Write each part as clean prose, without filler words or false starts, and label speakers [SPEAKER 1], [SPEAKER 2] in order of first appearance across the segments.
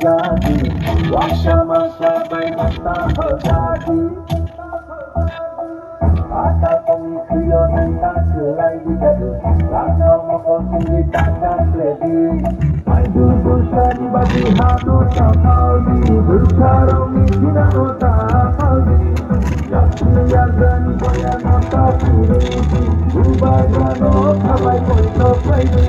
[SPEAKER 1] jadi Waksa-masa bay matahal jadi Kata pemikiran yang selai digadu Karena mokol kini tangan ledi Aidu dosa dibagi hanu takaldi Berkarau misina utakaldi Yaksiyagani boya nota piriti Ubagano kamay koito pwede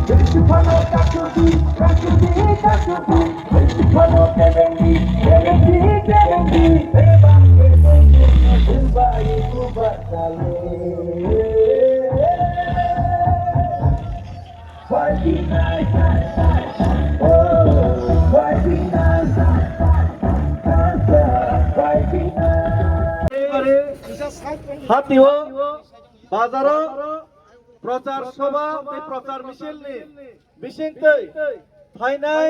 [SPEAKER 1] Besipano kakuti, kakuti, kakuti Besipano kebendi, kebendi, kebendi Bebang kebendi, ubay ubat kali Fighting night, oh, fighting night, fighting night
[SPEAKER 2] হাতিও বাজারও প্রচার সভা প্রচার মিছিল বিশেষকে ফাইনাই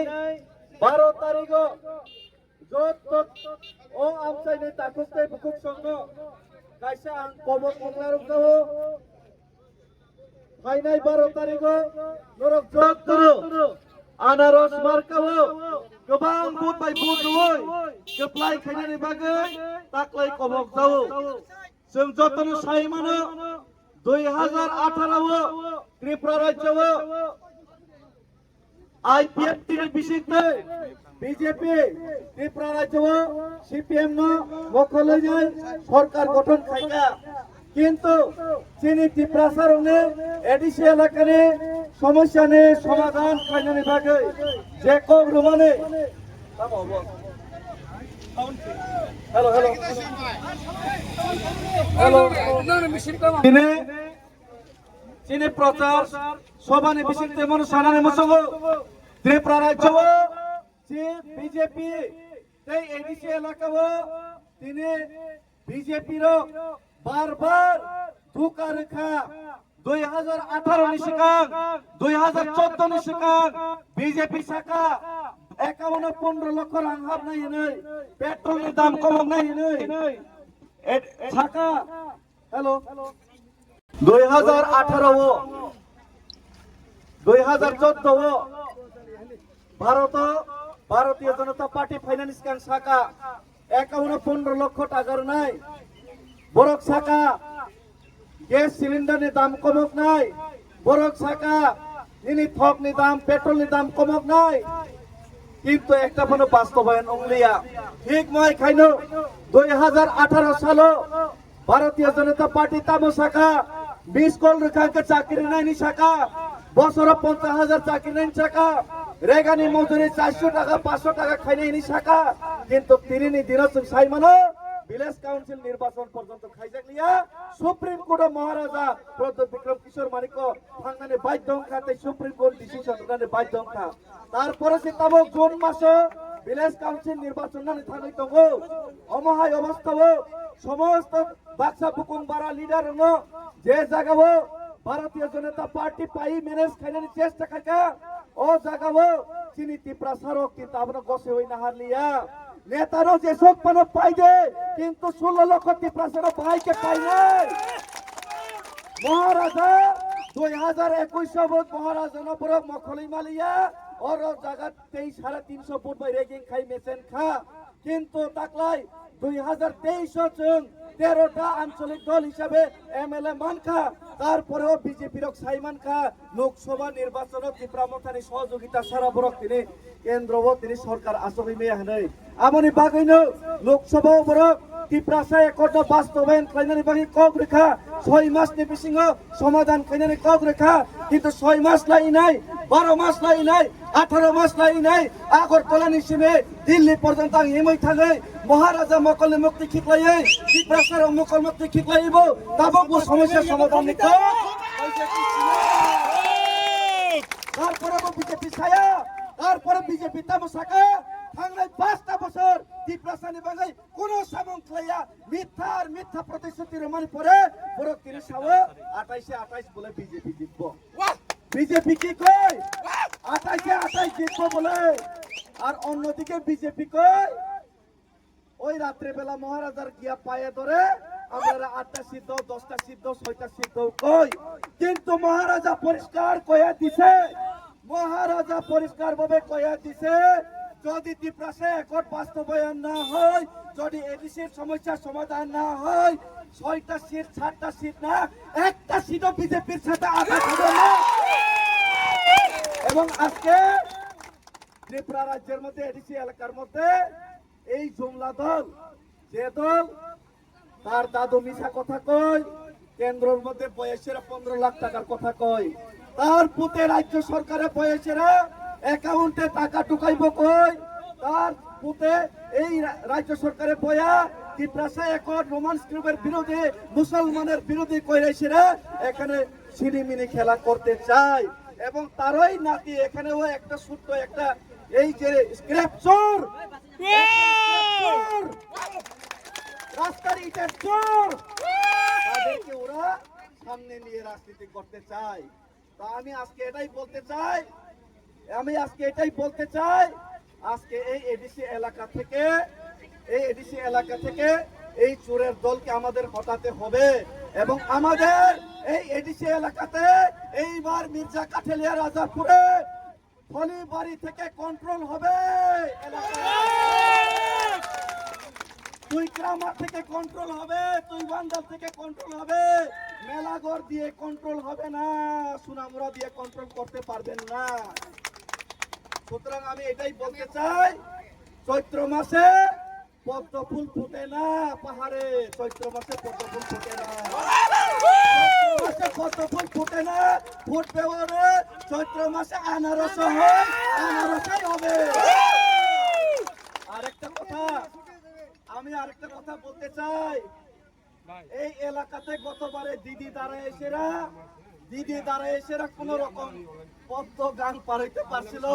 [SPEAKER 2] 12 তারিখ যত ও আমসাইনে তাকুতে বুকুক সঙ্গ কাইসা আং কবক মংলারুকাও ফাইনাই 12 তারিখ নরক যত আনারস মার্কাও गोबां बुट बाय बुट होय जोप्लाय खायनानि बागै ताक्लाय कबक जावो जों जतन सायमानो 2018 त्रिपुरा राज्यआव आईपीएफ टिनि बिसिंते बीजेपी त्रिपुरा राज्यआव सीपीएम नो मखलैनाय सरकार गठन खायगा কিন্তু চিনি ত্রিপুরা সারনে এডিসি এলাকানে সমস্যানে সমাধান খাইনানি বাগৈ যে কগ্রমানে হ্যালো হ্যালো হ্যালো চিনি চিনি প্রচার সভানে বিশিষ্ট মানুষ সানানে মসঙ্গ ত্রিপুরা রাজ্য যে বিজেপি এই এডিসি এলাকাও তিনি বিজেপির বারবার ধোকা রেখা 2018 नि सिगां 2014 नि सिगां बीजेपी शाखा 51-15 लाख रां हाबनाय नै पेट्रोलनि दाम खमायनाय नै शाखा hello 2018 2014 Bharatiya Janata party finance कां शाखा 51-15 लाख टाकार নাই বরক শাখা গ্যাস সিলিন্ডারের দাম কমক নাই বরক শাখা নিনি থকনি দাম পেট্রোলের দাম কমক নাই কিন্তু একটা কোনো বাস্তবায়ন অংলিয়া ঠিক নয় খাইনো 2018 সালে ভারতীয় জনতা পার্টি তামো শাখা 20 কোটি রেখাকে চাকরি নাইনি শাখা বছর 50,000 চাকরি নাইনি শাখা রেগানি মজুরি 400 টাকা 500 টাকা খাইনাইনি শাখা কিন্তু তিরিনি দিনসুম সাইমানো ভিলেজ কাউন্সিল নির্বাচন পর্যন্ত খাইজাকলিয়া সুপ্রিম কোর্ট মহারাজা প্রদ্যোৎ বিক্রম কিশোর মানিক ভাঙনানে বাধ্যংখাতে সুপ্রিম কোর্ট ডিসিশন ওখানে বাধ্যংখা তারপরে সে তাবক জুন মাসে ভিলেজ কাউন্সিল নির্বাচন নানে থাকাই দङ অমহায় অবস্থাও সমস্ত বাক্সা বুকুং বারা লিডার যে জায়গাও ভারতীয় জনতা পার্টি পাই ম্যানেজ খাইনানি চেষ্টা খাইকা ও জায়গাও চিনি ত্রিপুরা সড়ক কিন্তু আপনার গসে হই না হারলিয়া নেতারও যে শোক পানো পাই দে কিন্তু 16 লক্ষ ত্রিপুরা সড়ক ভাইকে পাই নাই মহারাজা 2021 ভোট মহারাজা নবরক মখলি মালিয়া ওর জায়গা 23-350 ভোট বাই রেগিং খাই মেসেন খা কিন্তু তাকলাই 2023 জন 13টা আঞ্চলিক দল হিসাবে এমএলএ মানখা তারপরেও বিজেপির সাইমান খা লোকসভা নির্বাচন ত্রিপুরা মথানি সহযোগিতা সারা বরক তিনি কেন্দ্রও তিনি সরকার আসবি মেয়ে হাनै আমনি বাগৈনো লোকসভা বরক ত্রিপুরা সায় একট বাস্তবায়ন খাইনানি বাগি কক রেখা 6 মাসনি বিসিङ সমাধান খাইনানি কক রেখা কিন্তু 6 মাস লাই নাই 12 মাস লাই নাই 18 মাস লাই নাই আগরতলা নিসিমে দিল্লি পর্যন্ত আং হিमै थाङै মহারাজা মকলনি মুক্তি খিকলাই ত্রিপুরা সায় মকল মুক্তি খিকলাইবো তাবকবো সমস্যা সমাধান নিক তারপরে বিজেপি ছায়া তারপরে বিজেপি তামো শাখা থাংনাই 5টা বছর ত্রিপুরা সানি বাঙাই কোন সামং খাইয়া মিথ্যা প্রতিশ্রুতি রমানি পরে বরক তিনি সাও 28 বলে বিজেপি জিতবো বিজেপি কি কই 28 জিতবো বলে আর অন্যদিকে বিজেপি কই ওই রাত্রে বেলা মহারাজার গিয়া পায়ে ধরে আমরা 8টা সিদ্ধ 10টা সিদ্ধ 6টা সিদ্ধ কই কিন্তু মহারাজা পরিষ্কার কইয়া দিছে মহারাজা পরিষ্কার ভাবে কইয়া দিছে যদি ত্রিপুরাতে একট বাস্তবায়ন না হয়, যদি এডিসির সমস্যার সমাধান না হয়, 6টা সিট 7টা সিট না, একটা সিটও বিজেপির সাথে আঘাত হবে না। এবং আজকে ত্রিপুরা রাজ্যের মধ্যে এডিসি এলাকার মধ্যে এই জুমলা দল, যে দল তার দাদু মিশা কথা কয়, কেন্দ্রের মধ্যে বয়সেরা 15 লাখ টাকার কথা কয়, তার পুতে রাজ্য সরকারের বয়সেরা অ্যাকাউন্টে টাকা ঢুকাইব কই, তার পুতে এই রাজ্য সরকারের বয়া ত্রিপুরাতে এখন রোমান্স গ্রুপের বিরোধী, মুসলমানের বিরোধী কইরাইছেরা এখানে সিনেমিনি খেলা করতে চায়। এবং তারই নাতি এখানেও একটা ছোট্ট একটা এই যে স্ক্র্যাপ চোর, রাস্তার ইটের চোর, তাদেরকে ওরা সামনে নিয়ে রাজনীতি করতে চায়। তা আমি আজকে এটাই বলতে চাই, আজকে এই এডিসি এলাকা থেকে এই চোরের দলকে আমাদের হটাতে হবে। এবং আমাদের এই এডিসি এলাকাতে এইবার মির্জা কাঠেলিয়া রাজাপুরে ফলিবাড়ি থেকে কন্ট্রোল হবে, তুই গ্রামার থেকে কন্ট্রোল হবে, তুই বান্দাল থেকে কন্ট্রোল হবে, মেলাগড় দিয়ে কন্ট্রোল হবে না, সুনামুরা দিয়ে কন্ট্রোল করতে পারবেন না। সুতরাং আমি এটাই বলতে চাই, চৈত্র মাসে পদ্ম ফুল ফুটে না পাহাড়ে, চৈত্র মাসে পদ্ম ফুল ফুটে না, পদ্ম ফুল ফুটে না, ফুটবে বলে চৈত্র মাসে আনারস হয়, আনারসই হবে। আমি আরেকটা কথা বলতে চাই, এই এলাকাতে গতবারে দিদি দ্বারা এসেরা কোন রকম পদ্ম গান পারাইতে পারছিল,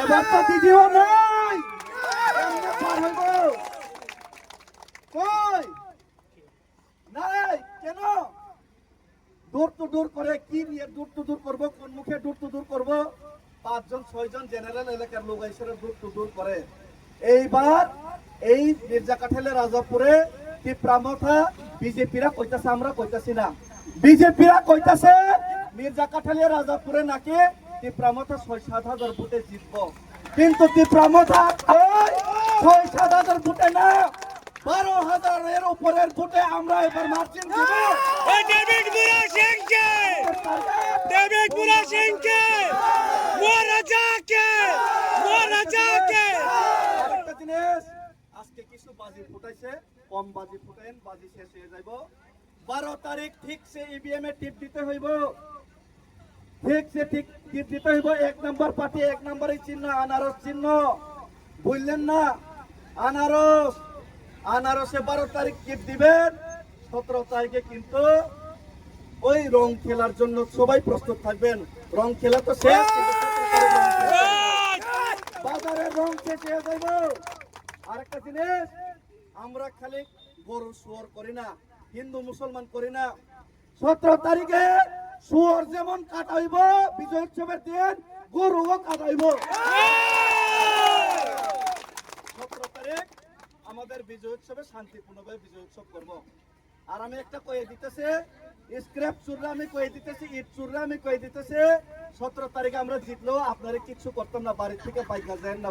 [SPEAKER 2] এবার তো দিদিও নাই, কেমনে পার হইব? কই নাই কেন? দূর টু দূর করে কি নিয়ে দূর টু দূর করবো, কোন মুখে দূর টু দূর করবো? 5 জন 6 জন জেনারেল এলাকার লোক এসে দূর টু দূর করে। এইবার এই মির্জা কাঠেলের রাজাপুরে ত্রিপুরামথা বিজেপিরা কইতাছে, আমরা কইতাছি না, বিজেপিরা কইতাছে মির্জা কাঠেলিয়া রাজাপুরে নাকি ত্রিপুরামথা 6-7 হাজার ভোটে জিতবো, কিন্তু ত্রিপুরামথা 6-7 হাজার ভোটে না, 12,000-এর উপরের ভোটে আমরা এবার মার্জিন দিব। আরেকটা জিনিস, আজকে কিছু বাজি ফুটাইছে, কম বাজি ফুটাইন, বাজি শেষ হয়ে যাইব। 12 তারিখ ঠিক সে ইভিএম এ টিপ দিতে হইব, টিপ দিতে হইব। 1 নম্বর পার্টি 1 নম্বরের চিহ্ন আনারস চিহ্ন, বুঝলেন না? আনারসে 12 তারিখ টিপ দিবেন। 17 তারিখে কিন্তু ওই রং খেলার জন্য সবাই প্রস্তুত থাকবেন। রং খেলা তো শেষ, বাজারের রং শেষ হয়ে যাইব। আরেকটা জিনিস, আমরা খালি গরু শুয়োর করি না, হিন্দু মুসলমান করি না। 17 তারিখে শুয়োর যেমন কাটাইব, বিজয় উৎসবের দিন গরুও কাটাইব। 17 তারিখ আমাদের বিজয় উৎসবে শান্তিপূর্ণভাবে বিজয় উৎসব করব। আর আমি একটা কয়ে দিতেছি, স্ক্র্যাপ চুররা আমি কয়ে দিতেছি, ইট চুররা আমি কয়ে দিতেছি, 17 তারিখে আমরা জিতলেও আপনারা কিচ্ছু করতাম না, বাড়ির থেকে বাইকা যায় না,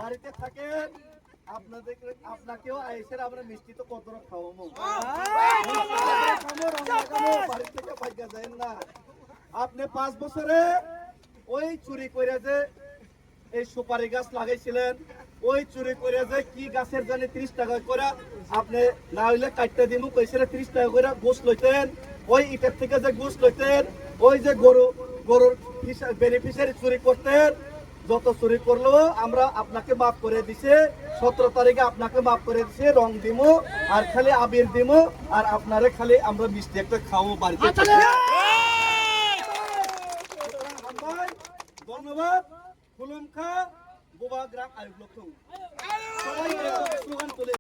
[SPEAKER 2] বাড়িতে থাকেন, আপনাকেও আইসের আমরা মিষ্টি তো কত খাওয়াবো, বাড়ি থেকে বাইকা যায় না। আপনি 5 বছরে ওই চুরি করে যে এই সুপারি গাছ লাগাইছিলেন, ওই চুরি করে যে কি গাছের জানি 30 টাকা করে, আপনি না হইলে কাটতে দিব কইছিল 30 টাকা করে গোস লইতেন, ওই ইটের থেকে যে গোস লইতেন, ওই যে গরুর বেনিফিশিয়ারি চুরি করতেন, যত চুরি করলো আমরা আপনাকে মাফ করে দিছে। 17 তারিখে আপনাকে মাফ করে দিছে, রং দিমু আর খালি আবির দিমু, আর আপনারে খালি আমরা মিষ্টি একটা খাওয়াবো বাড়িতে। ধন্যবাদ। খুলুম খা গোবা গ্রাম আয়ুব লক্ষণ সবাই স্লোগান তুলে